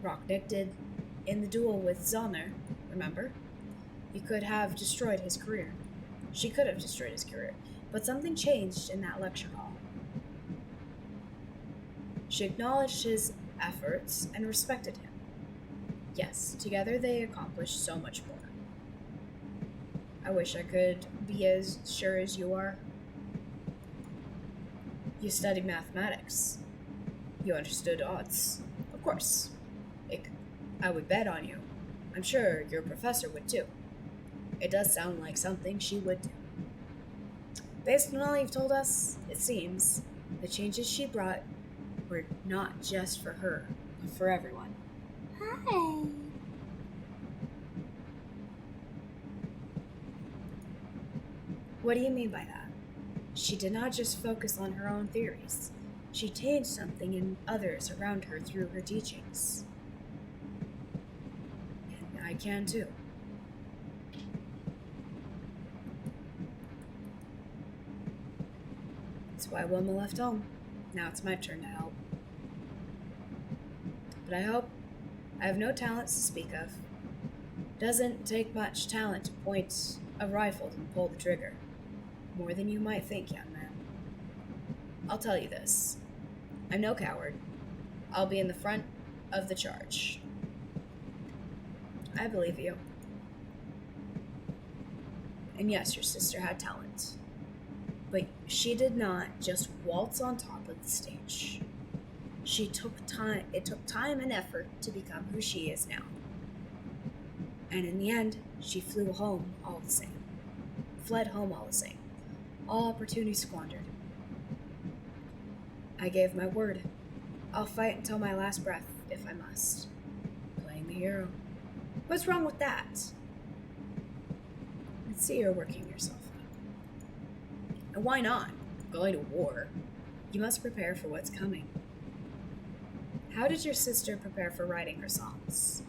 Rocknick did in the duel with Zollner, remember? You could have destroyed his career. She could have destroyed his career, but something changed in that lecture hall. She acknowledged his efforts and respected him. Yes, together they accomplished so much more. I wish I could be as sure as you are. You studied mathematics. You understood odds. Of course. I would bet on you. I'm sure your professor would too. It does sound like something she would do. Based on all you've told us, it seems the changes she brought were not just for her, but for everyone. Hi. What do you mean by that? She did not just focus on her own theories. She changed something in others around her through her teachings. And I can too. That's why Wilma left home. Now it's my turn to help. But I have no talents to speak of. Doesn't take much talent to point a rifle and pull the trigger. More than you might think, young man. I'll tell you this. I'm no coward. I'll be in the front of the charge. I believe you. And yes, your sister had talent. But she did not just waltz on top of the stage. It took time and effort to become who she is now. And in the end, she flew home all the same. Fled home all the same. All opportunities squandered. I gave my word. I'll fight until my last breath, if I must. Playing the hero. What's wrong with that? Let's see you're working yourself up. And why not? Going to war. You must prepare for what's coming. How did your sister prepare for writing her songs?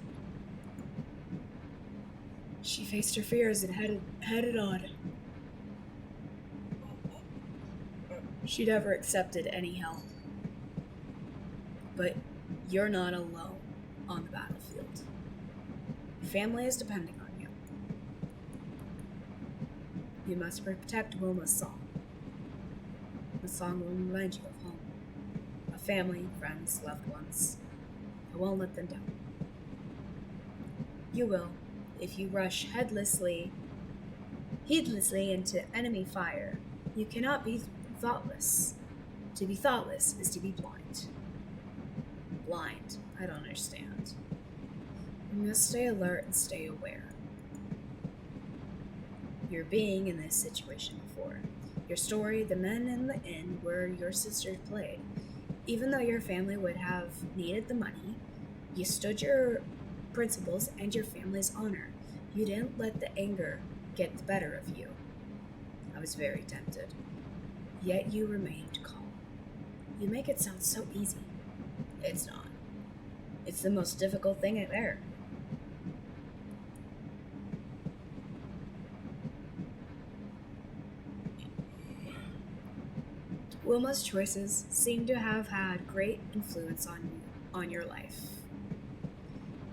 She faced her fears and headed on. She never accepted any help. But you're not alone on the battlefield. Your family is depending on you. You must protect Wilma's song. The song will remind you of home, of family, friends, loved ones. I won't let them down. You will, if you rush heedlessly into enemy fire. You cannot be thoughtless. To be thoughtless is to be blind. Blind? I don't understand. You must stay alert and stay aware. You're being in this situation before. Your story, the men in the inn where your sister played. Even though your family would have needed the money, you stood your principles and your family's honor. You didn't let the anger get the better of you. I was very tempted. Yet you remained calm. You make it sound so easy. It's not. It's the most difficult thing there. Wilma's choices seem to have had great influence on your life.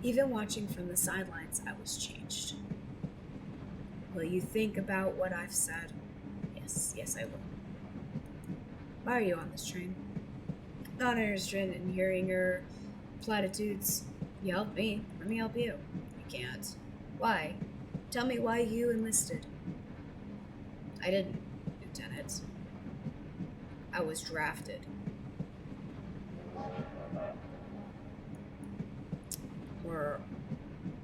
Even watching from the sidelines, I was changed. Will you think about what I've said? Yes, I will. Why are you on this train? Not interested in hearing your platitudes. You helped me. Let me help you. I can't. Why? Tell me why you enlisted. I didn't, Lieutenant. I was drafted. We're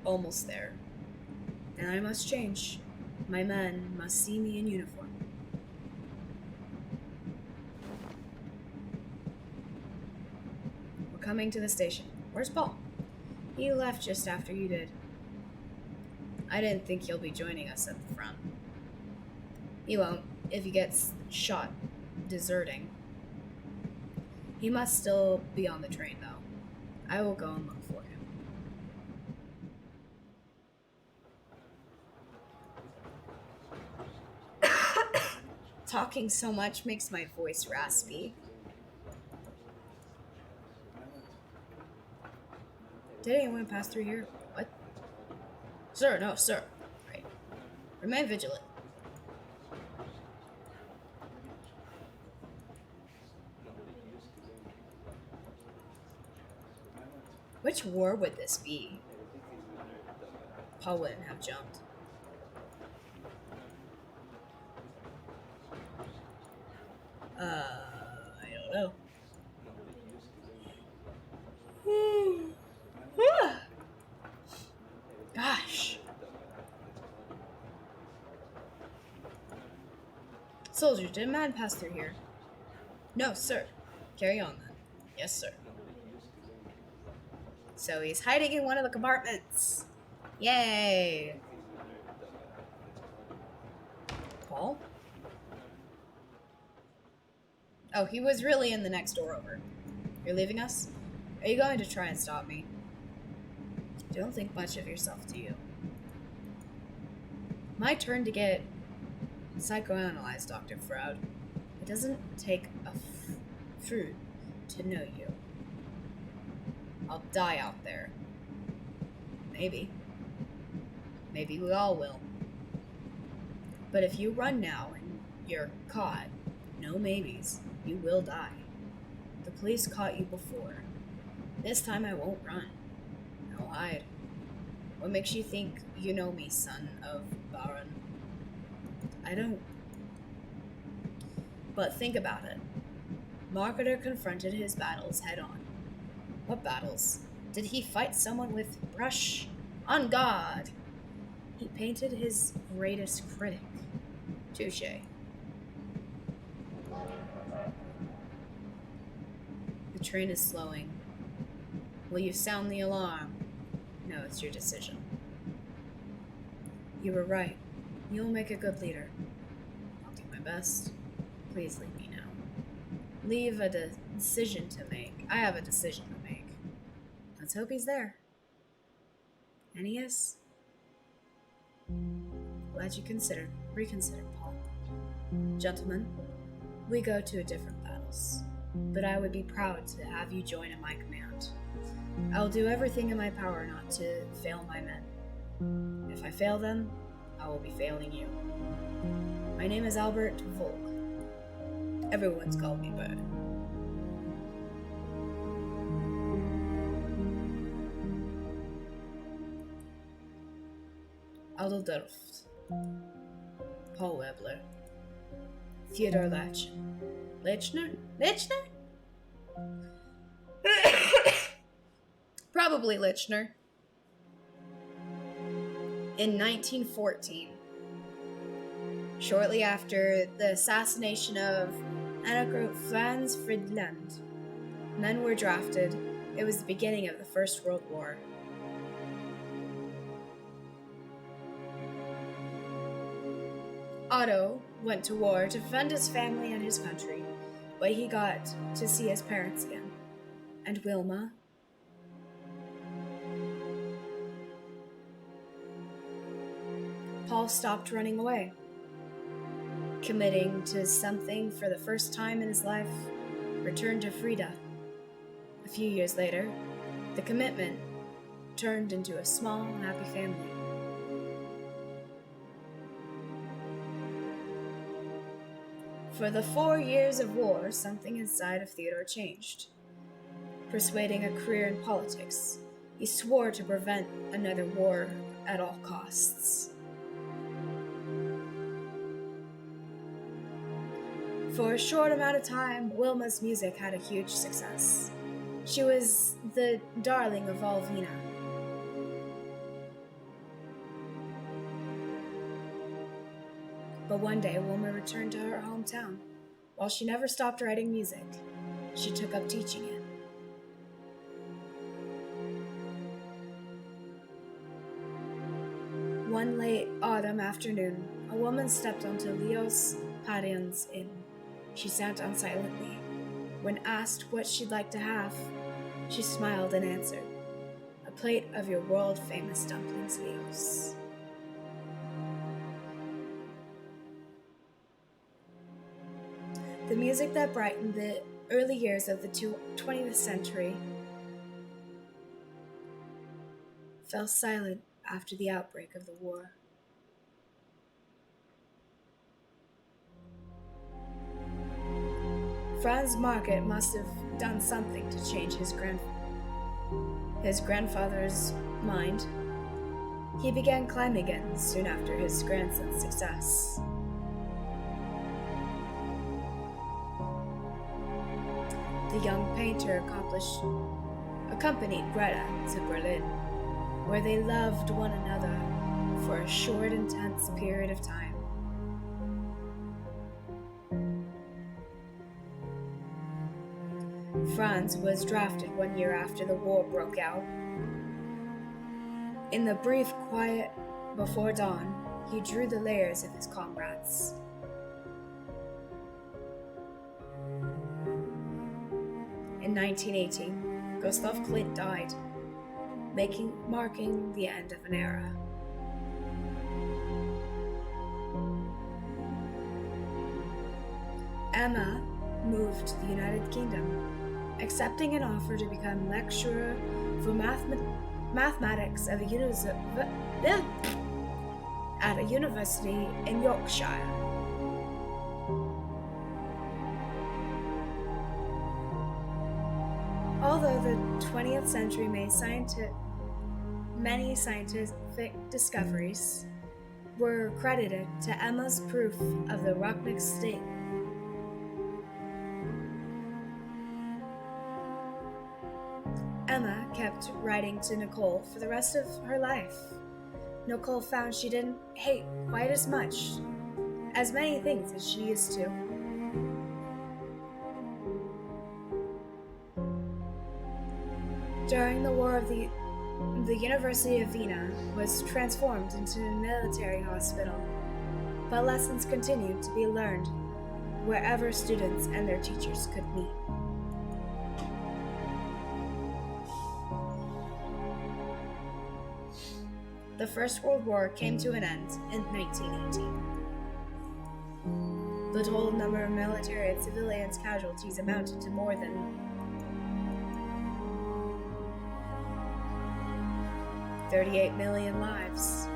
almost there. Then I must change. My men must see me in uniform. We're coming to the station. Where's Paul? He left just after you did. I didn't think he'll be joining us at the front. He won't, if he gets shot deserting. He must still be on the train, though. I will go and look for him. Talking so much makes my voice raspy. Did anyone pass through here? What? Sir, no, sir. Right. Remain vigilant. Which war would this be? Paul wouldn't have jumped. I don't know. God, Soldier, did a man pass through here? No, sir. Carry on, then. Yes, sir. So he's hiding in one of the compartments. Yay! Paul? Oh, he was really in the next door over. You're leaving us? Are you going to try and stop me? Don't think much of yourself, do you? My turn to get psychoanalyzed, Dr. Froud. It doesn't take a fruit to know you. I'll die out there. Maybe. Maybe we all will. But if you run now and you're caught, no maybes, you will die. The police caught you before. This time I won't run. I'll hide. What makes you think you know me, son of Baron? I don't. But think about it. Marketer confronted his battles head on. What battles? Did he fight someone with brush? On guard! He painted his greatest critic. Touché. The train is slowing. Will you sound the alarm? No, it's your decision. You were right. You'll make a good leader. I'll do my best. Please leave me now. Leave a decision to make. I have a decision to make. Let's hope he's there. And he is. Glad you reconsidered, Paul. Gentlemen, we go to different battles, but I would be proud to have you join in my command. I will do everything in my power not to fail my men. If I fail them, I will be failing you. My name is Albert Volk. Everyone's called me Bird. Aldo Delft, Paul Webler, Theodore Lechner? Probably Lechner. In 1914, shortly after the assassination of Anarcho Franz Friedland, men were drafted. It was the beginning of the First World War. Otto went to war to defend his family and his country, but he got to see his parents again. And Wilma? Paul stopped running away, committing to something for the first time in his life, returned to Frida. A few years later, the commitment turned into a small, happy family. For the 4 years of war, something inside of Theodore changed. Persuading a career in politics, he swore to prevent another war at all costs. For a short amount of time, Wilma's music had a huge success. She was the darling of all Vienna. But one day, Wilma returned to her hometown. While she never stopped writing music, she took up teaching it. One late autumn afternoon, a woman stepped onto Leos Padion's inn. She sat down silently. When asked what she'd like to have, she smiled and answered, "A plate of your world-famous dumplings, Leos." The music that brightened the early years of the 20th century fell silent after the outbreak of the war. Franz Market must have done something to change his grandfather's mind. He began climbing again soon after his grandson's success. The young painter accompanied Greta to Berlin, where they loved one another for a short, intense period of time. Franz was drafted 1 year after the war broke out. In the brief quiet before dawn, he drew the layers of his comrades. In 1918, Gustav Klimt died, marking the end of an era. Emma moved to the United Kingdom, accepting an offer to become lecturer for mathematics at a university in Yorkshire. Although the 20th century made many scientific discoveries were credited to Emma's proof of the Röntgen state. Emma kept writing to Nicole for the rest of her life. Nicole found she didn't hate quite as much as many things as she used to. During the war, the University of Vienna was transformed into a military hospital, but lessons continued to be learned wherever students and their teachers could meet. The First World War came to an end in 1918. The total number of military and civilian casualties amounted to more than 38 million lives.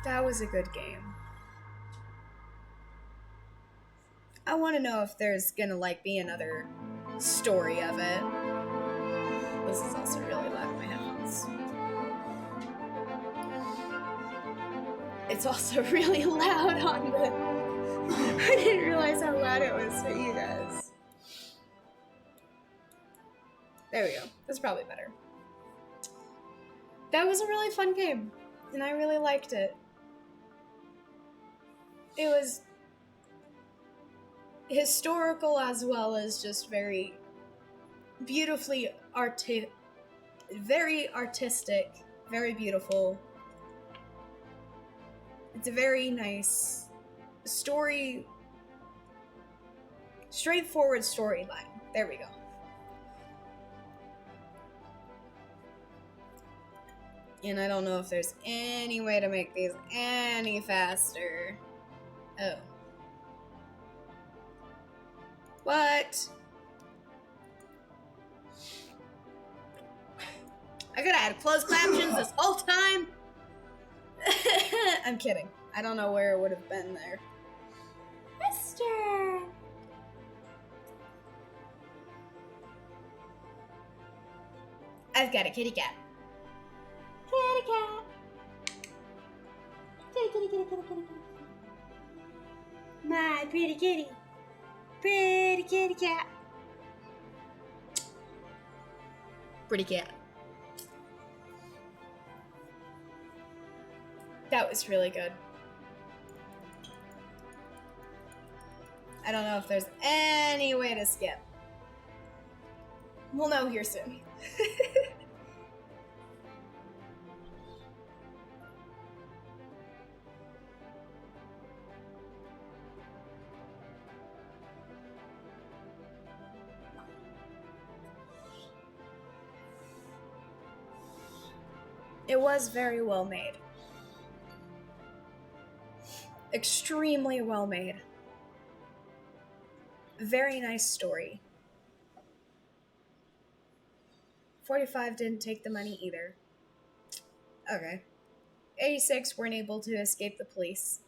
That was a good game. I want to know if there's gonna be another story of it. This is also really loud in my headphones. It's also really loud on the... I didn't realize how loud it was for you guys. There we go. That's probably better. That was a really fun game, and I really liked it. It was historical as well as just very beautifully very artistic, very beautiful. It's a very nice story, straightforward storyline. There we go. And I don't know if there's any way to make these any faster. Oh. What? I could have had closed captions this whole time. I'm kidding. I don't know where it would have been there. Mister! I've got a kitty cat. Kitty cat. Kitty. My pretty kitty. Pretty kitty cat. Pretty cat. That was really good. I don't know if there's any way to skip. We'll know here soon. It was very well made. Extremely well made. Very nice story. 45 didn't take the money either. Okay. 86 weren't able to escape the police.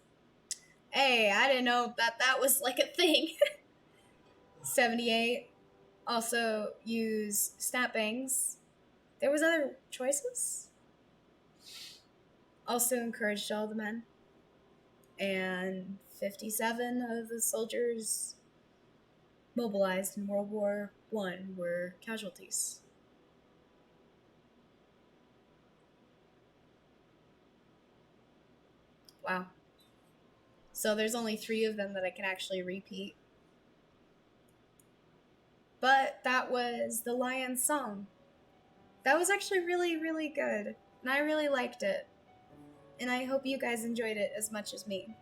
Hey, I didn't know that was like a thing. 78 also use snap bangs. There was other choices. Also encouraged all the men. And 57 of the soldiers mobilized in World War I were casualties. Wow. So there's only 3 of them that I can actually repeat. But that was the Lion's Song. That was actually really, really good. And I really liked it. And I hope you guys enjoyed it as much as me.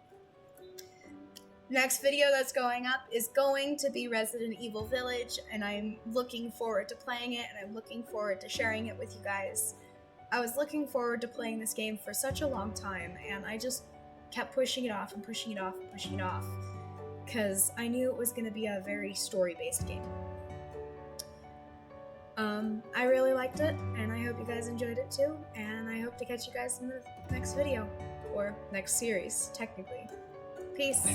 Next video that's going up is going to be Resident Evil Village, and I'm looking forward to playing it, and I'm looking forward to sharing it with you guys. I was looking forward to playing this game for such a long time, and I just kept pushing it off and pushing it off and pushing it off, because I knew it was going to be a very story-based game. I really liked it, and I hope you guys enjoyed it too, and I hope to catch you guys in the next video, or next series, technically. Peace.